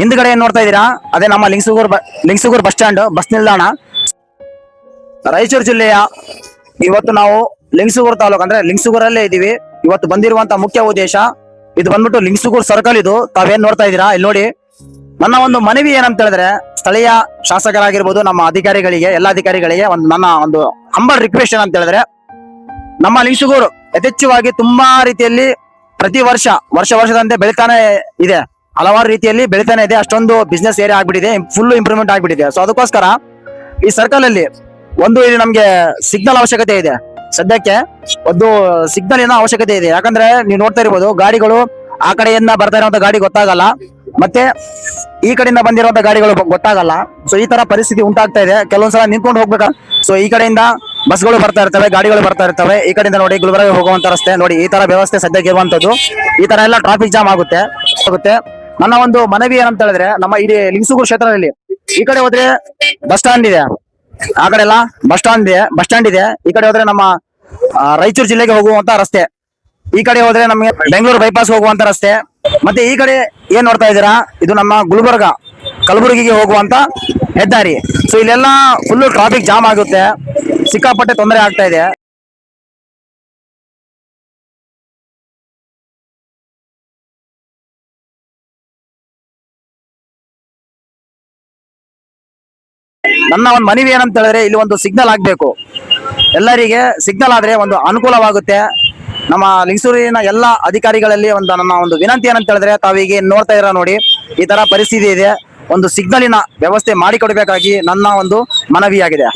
ಹಿಂದ್ಗಡೆ ಏನ್ ನೋಡ್ತಾ ಇದೀರಾ ಅದೇ ನಮ್ಮ ಲಿಂಗಸೂಗೂರ್ ಬಸ್ ಸ್ಟ್ಯಾಂಡ್ ಬಸ್ ನಿಲ್ದಾಣ ರಾಯಚೂರು ಜಿಲ್ಲೆಯ ಇವತ್ತು ನಾವು ಲಿಂಗಸೂಗೂರ್ ತಾಲೂಕು ಅಂದ್ರೆ ಲಿಂಗಸೂಗೂರಲ್ಲೇ ಇದೀವಿ. ಇವತ್ತು ಬಂದಿರುವಂತ ಮುಖ್ಯ ಉದ್ದೇಶ ಇದು ಬಂದ್ಬಿಟ್ಟು ಲಿಂಗಸೂಗೂರ್ ಸರ್ಕಲ್. ಇದು ತಾವೇನ್ ನೋಡ್ತಾ ಇದೀರಾ ಇಲ್ಲಿ ನೋಡಿ. ನನ್ನ ಒಂದು ಮನವಿ ಏನಂತ ಹೇಳಿದ್ರೆ ಸ್ಥಳೀಯ ಶಾಸಕರಾಗಿರ್ಬೋದು ನಮ್ಮ ಅಧಿಕಾರಿಗಳಿಗೆ ಎಲ್ಲ ಅಧಿಕಾರಿಗಳಿಗೆ ನನ್ನ ಒಂದು ಹಂಬಲ್ ರಿಕ್ವೆಸ್ಟ್ ಏನಂತ ಹೇಳಿದ್ರೆ ನಮ್ಮ ಲಿಂಗಸೂಗೂರು ಯಥೇಚ್ಛವಾಗಿ ತುಂಬಾ ರೀತಿಯಲ್ಲಿ ಪ್ರತಿ ವರ್ಷದಂತೆ ಬೆಳಿತಾನೆ ಇದೆ, ಹಲವಾರು ರೀತಿಯಲ್ಲಿ ಬೆಳಿತಾನೆ ಇದೆ. ಅಷ್ಟೊಂದು ಬಿಸ್ನೆಸ್ ಏರಿಯಾ ಆಗ್ಬಿಟ್ಟಿದೆ, ಫುಲ್ ಇಂಪ್ರೂವ್ಮೆಂಟ್ ಆಗ್ಬಿಟ್ಟಿದೆ. ಸೊ ಅದಕ್ಕೋಸ್ಕರ ಈ ಸರ್ಕಲ್ ಅಲ್ಲಿ ಇಲ್ಲಿ ನಮ್ಗೆ ಸಿಗ್ನಲ್ ಅವಶ್ಯಕತೆ ಇದೆ. ಸದ್ಯಕ್ಕೆ ಒಂದು ಸಿಗ್ನಲ್ ಅವಶ್ಯಕತೆ ಇದೆ. ಯಾಕಂದ್ರೆ ನೀವು ನೋಡ್ತಾ ಇರ್ಬೋದು ಗಾಡಿಗಳು ಆ ಕಡೆಯಿಂದ ಬರ್ತಾ ಇರುವಂತ ಗಾಡಿ ಗೊತ್ತಾಗಲ್ಲ, ಮತ್ತೆ ಈ ಕಡೆಯಿಂದ ಬಂದಿರುವಂತ ಗಾಡಿಗಳು ಗೊತ್ತಾಗಲ್ಲ. ಸೊ ಈ ತರ ಪರಿಸ್ಥಿತಿ ಉಂಟಾಗ್ತಾ ಇದೆ. ಕೆಲವೊಂದ್ಸಲ ನಿಂತ್ಕೊಂಡು ಹೋಗ್ಬೇಕಾ. ಸೊ ಈ ಕಡೆಯಿಂದ ಬಸ್ಗಳು ಬರ್ತಾ ಇರ್ತವೆ, ಗಾಡಿಗಳು ಬರ್ತಾ ಇರ್ತವೆ. ಈ ಕಡೆಯಿಂದ ನೋಡಿ ಗುಲ್ಬರ್ಗ ಹೋಗುವಂತ ರಸ್ತೆ ನೋಡಿ, ಈ ತರ ವ್ಯವಸ್ಥೆ ಸದ್ಯಕ್ಕೆ ಇರುವಂತದ್ದು. ಈ ತರ ಎಲ್ಲ ಟ್ರಾಫಿಕ್ ಜಾಮ್ ಆಗುತ್ತೆ. ನನ್ನ ಒಂದು ಮನವಿ ಏನಂತ ಹೇಳಿದ್ರೆ ನಮ್ಮ ಇಡೀ ಲಿಂಗಸೂಗೂರು ಕ್ಷೇತ್ರದಲ್ಲಿ ಈ ಕಡೆ ಹೋದ್ರೆ ಬಸ್ ಸ್ಟ್ಯಾಂಡ್ ಇದೆ, ಆ ಕಡೆ ಎಲ್ಲ ಬಸ್ ಸ್ಟ್ಯಾಂಡ್ ಇದೆ. ಈ ಕಡೆ ಹೋದ್ರೆ ನಮ್ಮ ರಾಯಚೂರು ಜಿಲ್ಲೆಗೆ ಹೋಗುವಂತ ರಸ್ತೆ, ಈ ಕಡೆ ಹೋದ್ರೆ ನಮಗೆ ಬೆಂಗಳೂರು ಬೈಪಾಸ್ ಹೋಗುವಂತ ರಸ್ತೆ, ಮತ್ತೆ ಈ ಕಡೆ ಏನ್ ನೋಡ್ತಾ ಇದ್ದೀರಾ ಇದು ನಮ್ಮ ಗುಲ್ಬರ್ಗ ಕಲಬುರಗಿಗೆ ಹೋಗುವಂತ ಹೆದ್ದಾರಿ. ಸೊ ಇಲ್ಲೆಲ್ಲ ಫುಲ್ ಟ್ರಾಫಿಕ್ ಜಾಮ್ ಆಗುತ್ತೆ, ಸಿಕ್ಕಾಪಟ್ಟೆ ತೊಂದರೆ ಆಗ್ತಾ ಇದೆ. ನನ್ನ ಒಂದು ಮನವಿ ಏನಂತ ಹೇಳಿದ್ರೆ ಇಲ್ಲಿ ಒಂದು ಸಿಗ್ನಲ್ ಆಗ್ಬೇಕು, ಎಲ್ಲರಿಗೆ ಸಿಗ್ನಲ್ ಆದ್ರೆ ಒಂದು ಅನುಕೂಲವಾಗುತ್ತೆ. ನಮ್ಮ ಲಿಂಗಸೂರಿನ ಎಲ್ಲ ಅಧಿಕಾರಿಗಳಲ್ಲಿ ನನ್ನ ಒಂದು ವಿನಂತಿ ಏನಂತ ಹೇಳಿದ್ರೆ ತಾವೀಗ ನೋಡ್ತಾ ಇರ ನೋಡಿ, ಈ ತರ ಪರಿಸ್ಥಿತಿ ಇದೆ, ಒಂದು ಸಿಗ್ನಲಿನ ವ್ಯವಸ್ಥೆ ಮಾಡಿಕೊಡ್ಬೇಕಾಗಿ ನನ್ನ ಒಂದು ಮನವಿಯಾಗಿದೆ.